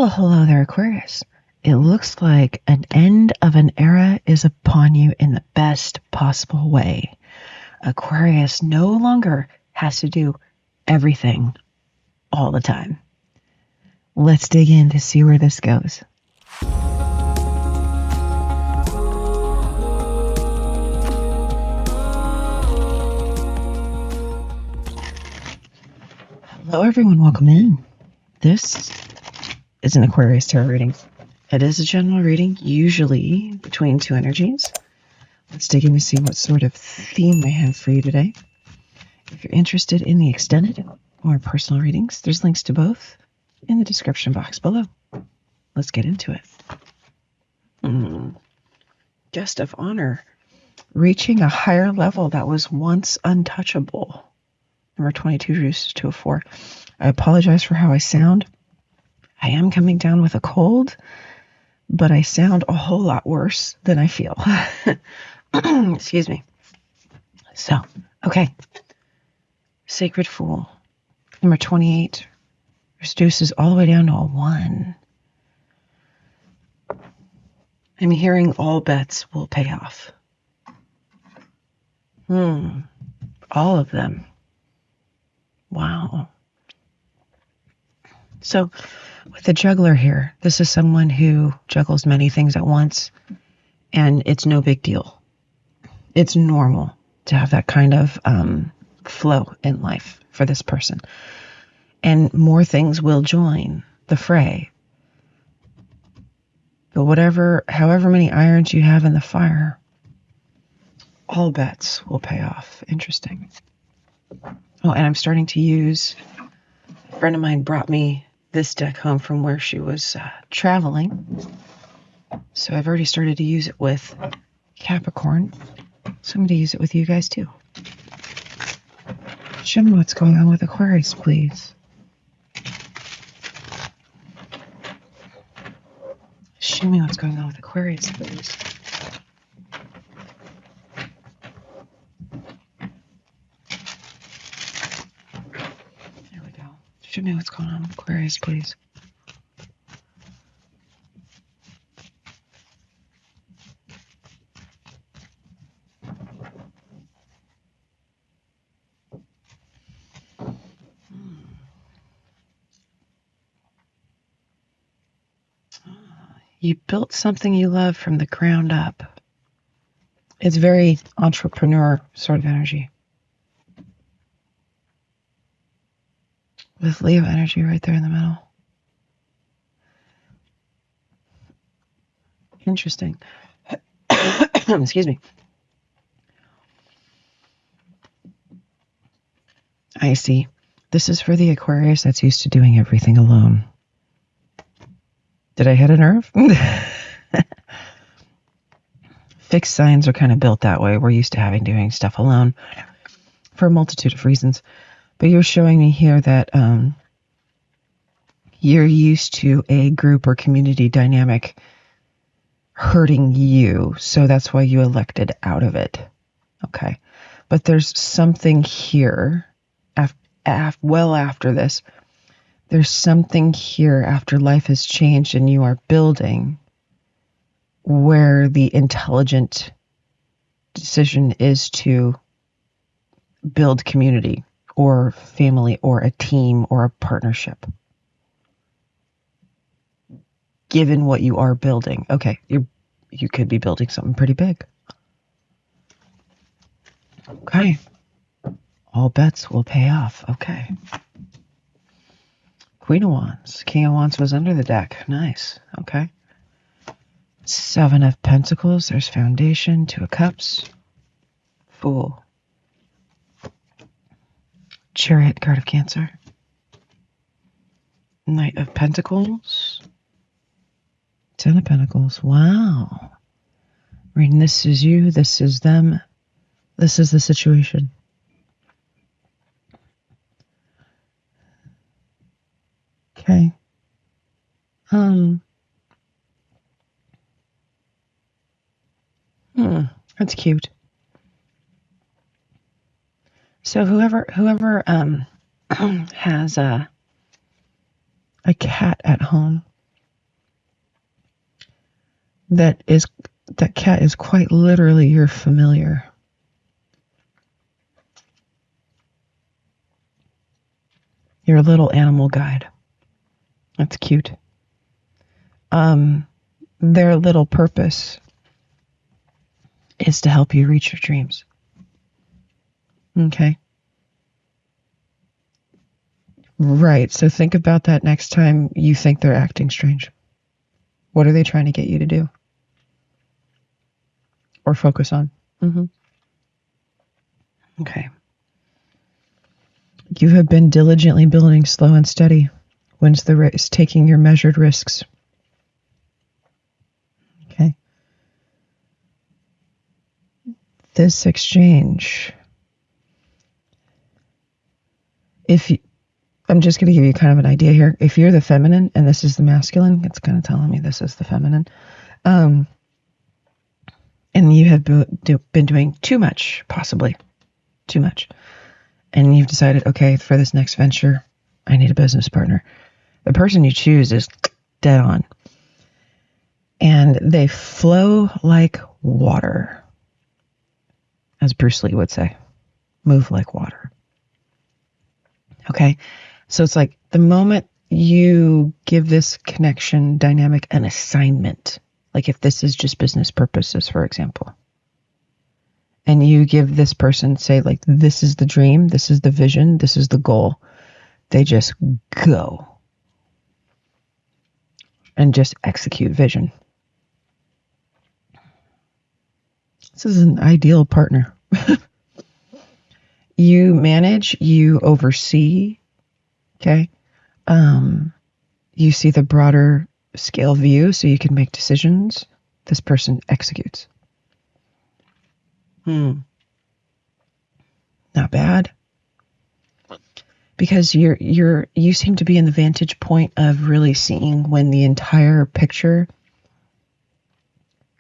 Well, hello there, Aquarius. It looks like an end of an era is upon you in the best possible way. Aquarius no longer has to do everything all the time. Let's dig in to see where this goes. Hello, everyone. Welcome in. This is an Aquarius Tarot reading. It is a general reading, usually between two energies. Let's dig in to see what sort of theme I have for you today. If you're interested in the extended or personal readings, there's links to both in the description box below. Let's get into it. Guest of honor, reaching a higher level that was once untouchable. Number 22 reduces to a 4. I apologize for how I sound. I am coming down with a cold, but I sound a whole lot worse than I feel. Excuse me. So, okay. Sacred Fool. Number 28 reduces all the way down to a 1. I'm hearing all bets will pay off. All of them. Wow. So, with the juggler here, this is someone who juggles many things at once, and it's no big deal. It's normal to have that kind of flow in life for this person. And more things will join the fray. But however many irons you have in the fire, all bets will pay off. Interesting. Oh, and I'm starting to use, a friend of mine brought me this deck home from where she was traveling. So I've already started to use it with Capricorn. So I'm going to use it with you guys too. Show me what's going on with Aquarius, please. Show me what's going on with Aquarius, please. There we go. Show me what's going on with Aquarius, please. You built something you love from the ground up. It's very entrepreneur sort of energy. With Leo energy right there in the middle. Interesting. Excuse me. I see. This is for the Aquarius that's used to doing everything alone. Did I hit a nerve? Fixed signs are kind of built that way. We're used to doing stuff alone for a multitude of reasons. But you're showing me here that you're used to a group or community dynamic hurting you. So that's why you elected out of it. Okay. But there's something here, well after this, there's something here after life has changed and you are building where the intelligent decision is to build community or family or a team or a partnership. Given what you are building. Okay, you could be building something pretty big. Okay. All bets will pay off. Okay. Queen of Wands. King of Wands was under the deck. Nice. Okay. 7 of Pentacles. There's Foundation. 2 of Cups. Fool. Chariot, card of Cancer. Knight of Pentacles. 10 of Pentacles. Wow. Reading this is you. This is them. This is the situation. Okay. That's cute. So whoever has a cat at home, that cat is quite literally your familiar. Your little animal guide. That's cute. Their little purpose is to help you reach your dreams. Okay. Right. So think about that next time you think they're acting strange. What are they trying to get you to do? Or focus on? Okay. You have been diligently building slow and steady. When's the race? Taking your measured risks. Okay. This exchange. I'm just going to give you kind of an idea here. If you're the feminine and this is the masculine, it's kind of telling me this is the feminine. And you have been doing too much, possibly too much. And you've decided, okay, for this next venture, I need a business partner. The person you choose is dead on. And they flow like water. As Bruce Lee would say, move like water. Okay? So it's like the moment you give this connection dynamic an assignment, like if this is just business purposes, for example, and you give this person, say, like, this is the dream, this is the vision, this is the goal, they just go and just execute vision. This is an ideal partner. You manage, you oversee, okay? You see the broader scale view so you can make decisions. This person executes. Not bad. Because you seem to be in the vantage point of really seeing when the entire picture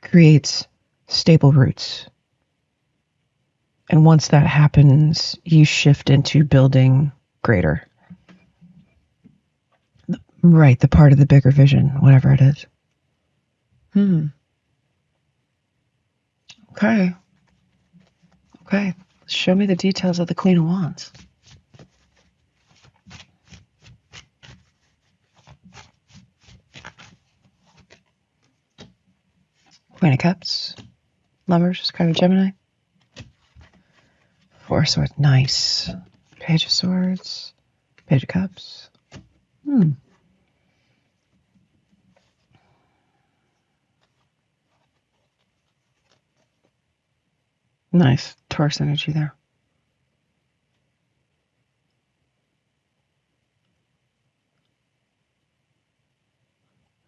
creates stable roots. And once that happens, you shift into building greater. Right, the part of the bigger vision, whatever it is. Okay. Show me the details of the Queen of Wands. Queen of Cups. Lovers, kind of Gemini. Four of Swords, nice. Page of Swords. Page of Cups. Nice. Taurus energy there.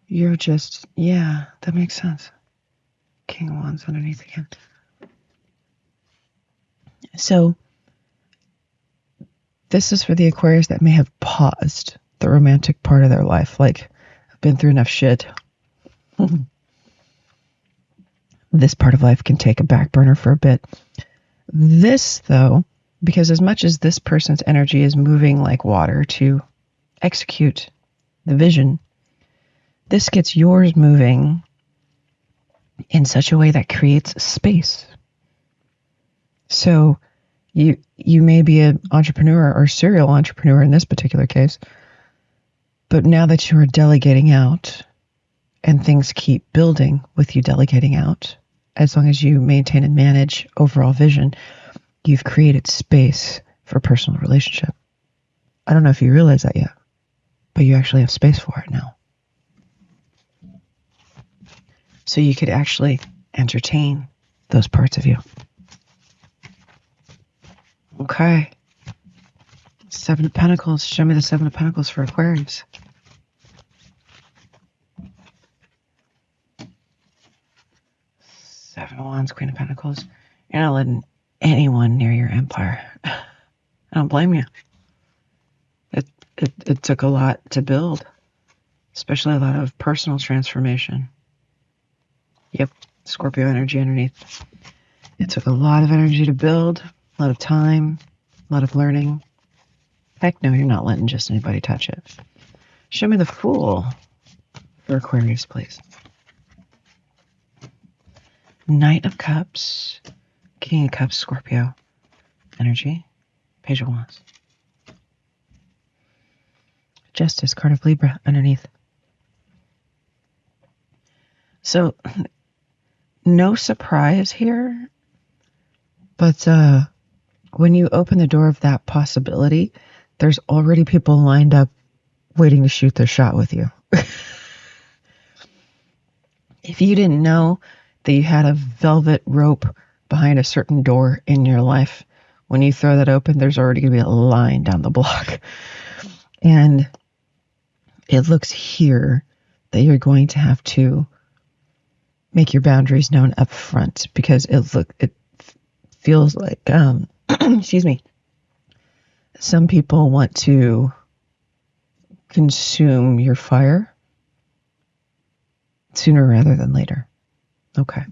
You're just, yeah, that makes sense. King of Wands underneath again. So, this is for the Aquarius that may have paused the romantic part of their life. Like, I've been through enough shit. This part of life can take a back burner for a bit. This, though, because as much as this person's energy is moving like water to execute the vision, this gets yours moving in such a way that creates space. So you may be an entrepreneur or serial entrepreneur in this particular case, but now that you are delegating out and things keep building with you delegating out, as long as you maintain and manage overall vision, you've created space for personal relationship. I don't know if you realize that yet, but you actually have space for it now. So you could actually entertain those parts of you. Okay. Seven of Pentacles. Show me the Seven of Pentacles for Aquarius. Seven of Wands, Queen of Pentacles. You're not letting anyone near your empire. I don't blame you. It took a lot to build, especially a lot of personal transformation. Yep, Scorpio energy underneath. It took a lot of energy to build, a lot of time, a lot of learning. Heck no, you're not letting just anybody touch it. Show me the Fool for Aquarius, please. Knight of Cups, King of Cups, Scorpio energy, Page of Wands. Justice, card of Libra underneath. So, no surprise here, but when you open the door of that possibility, there's already people lined up waiting to shoot their shot with you. If you didn't know that you had a velvet rope behind a certain door in your life, when you throw that open, there's already going to be a line down the block. And it looks here that you're going to have to make your boundaries known up front, because it feels like, excuse me, some people want to consume your fire sooner rather than later. Okay.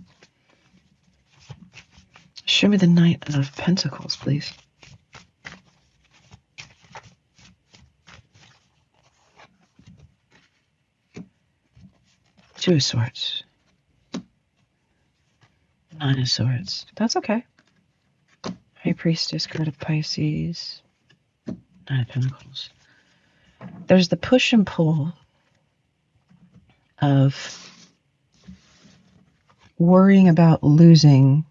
Show me the Knight of Pentacles, please. Two of Swords. Nine of Swords. That's okay. High Priestess, card of Pisces. Nine of Pentacles. There's the push and pull of worrying about losing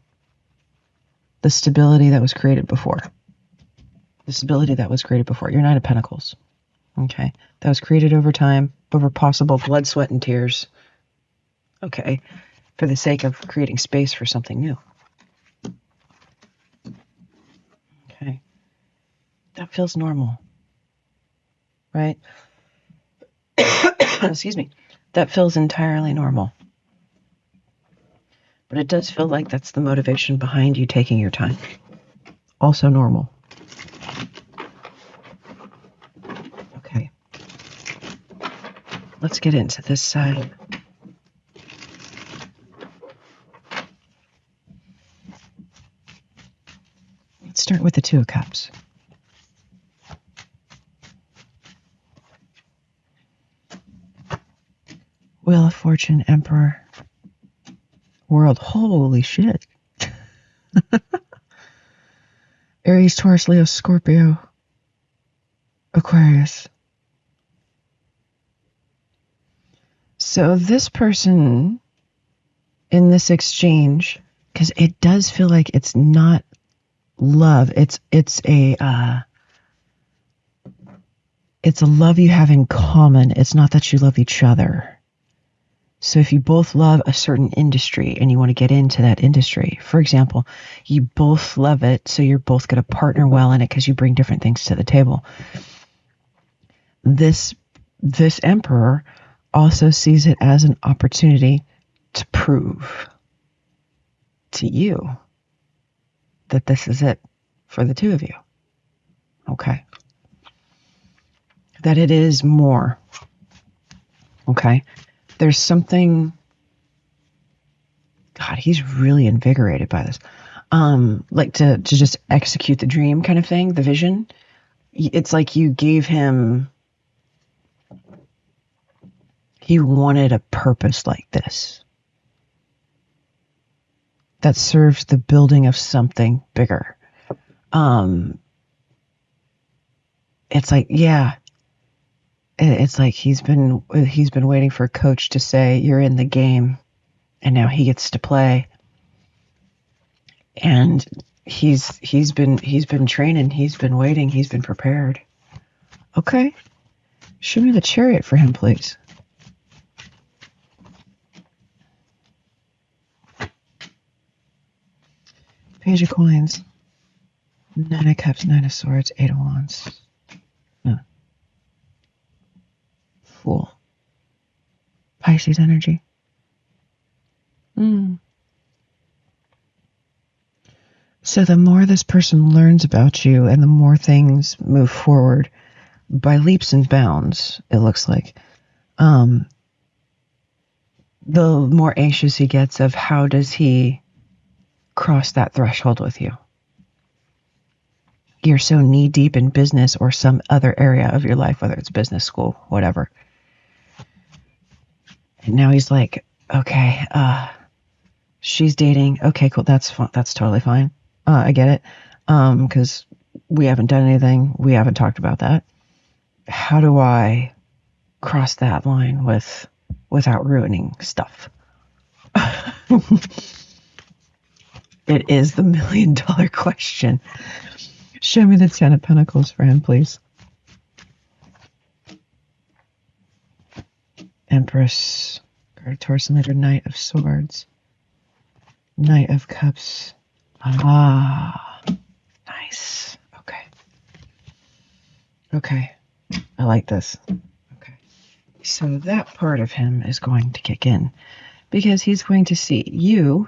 the stability that was created before. The stability that was created before. Your Nine of Pentacles. Okay. That was created over time, over possible blood, sweat, and tears. Okay. For the sake of creating space for something new. Okay. That feels normal. Right? Excuse me. That feels entirely normal. But it does feel like that's the motivation behind you taking your time. Also normal. Okay. Let's get into this side. Let's start with the Two of Cups. Wheel of Fortune, Emperor. World. Holy shit. Aries, Taurus, Leo, Scorpio, Aquarius. So this person in this exchange, because it does feel like it's not love. It's a love you have in common. It's not that you love each other. So if you both love a certain industry and you want to get into that industry, for example, you both love it, so you're both going to partner well in it because you bring different things to the table. This emperor also sees it as an opportunity to prove to you that this is it for the two of you. Okay. That it is more. Okay. There's something, God, he's really invigorated by this. Like to just execute the dream kind of thing, the vision. It's like you gave him, he wanted a purpose like this that serves the building of something bigger. It's like, yeah. It's like he's been waiting for a coach to say you're in the game, and now he gets to play. And he's been training, he's been waiting, he's been prepared. Okay, show me the Chariot for him, please. Page of Coins, Nine of Cups, Nine of Swords, Eight of Wands. Fool. Pisces energy. So the more this person learns about you and the more things move forward by leaps and bounds, it looks like, the more anxious he gets of how does he cross that threshold with you. You're so knee deep in business or some other area of your life, whether it's business, school, whatever. And now he's like, okay, She's dating. Okay, cool. That's fine. That's totally fine. I get it. Because we haven't done anything. We haven't talked about that. How do I cross that line without ruining stuff? It is the $1 million question. Show me the 10 of Pentacles for him, please. Empress, card of Taurus and later Knight of Swords, Knight of Cups. Ah, nice. Okay. Okay. I like this. Okay. So that part of him is going to kick in because he's going to see you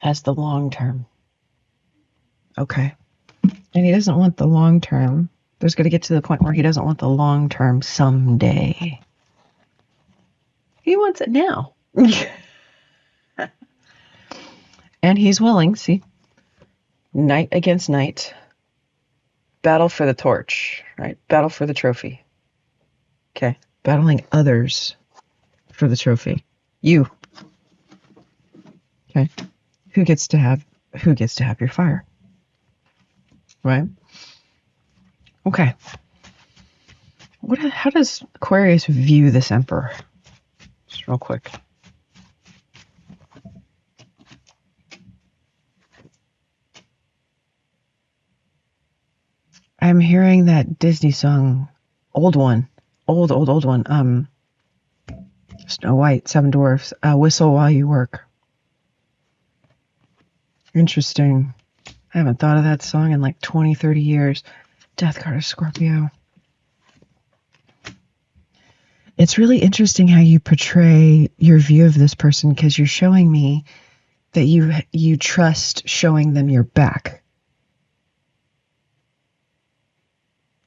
as the long term. Okay. And he doesn't want the long term. There's going to get to the point where he doesn't want the long term someday. He wants it now. And he's willing, see? Knight against knight. Battle for the torch, right? Battle for the trophy. Okay. Battling others for the trophy. You. Okay. Who gets to have your fire? Right? Okay. How does Aquarius view this Emperor? Just real quick. I'm hearing that Disney song, old one. Snow White, Seven Dwarfs, Whistle While You Work. Interesting. I haven't thought of that song in like 20, 30 years. Death card of Scorpio. It's really interesting how you portray your view of this person because you're showing me that you trust showing them your back.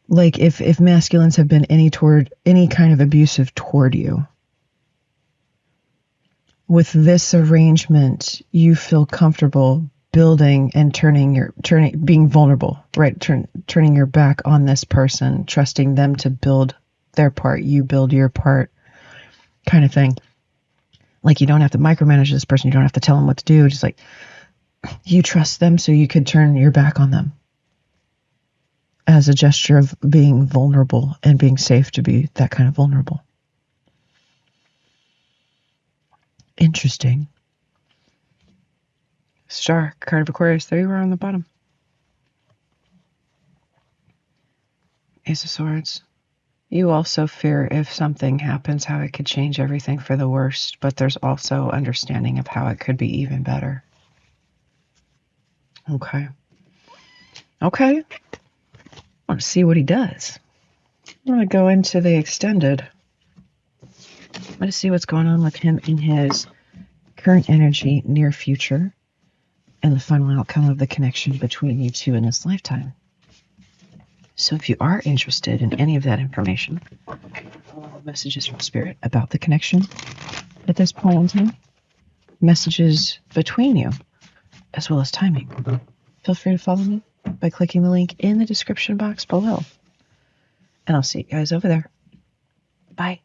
Like if masculines have been any kind of abusive toward you. With this arrangement, you feel comfortable building and being vulnerable, right? Turning your back on this person, trusting them to build their part, you build your part, kind of thing. Like you don't have to micromanage this person, you don't have to tell them what to do, just like you trust them so you could turn your back on them as a gesture of being vulnerable and being safe to be that kind of vulnerable. Interesting. Star, card of Aquarius, there you are on the bottom. Ace of Swords. You also fear if something happens, how it could change everything for the worst, but there's also understanding of how it could be even better. Okay. Okay. I want to see what he does. I'm going to go into the extended. I'm going to see what's going on with him in his current energy, near future, and the final outcome of the connection between you two in this lifetime. So if you are interested in any of that information, messages from Spirit about the connection at this point in time, messages between you, as well as timing, feel free to follow me by clicking the link in the description box below. And I'll see you guys over there. Bye.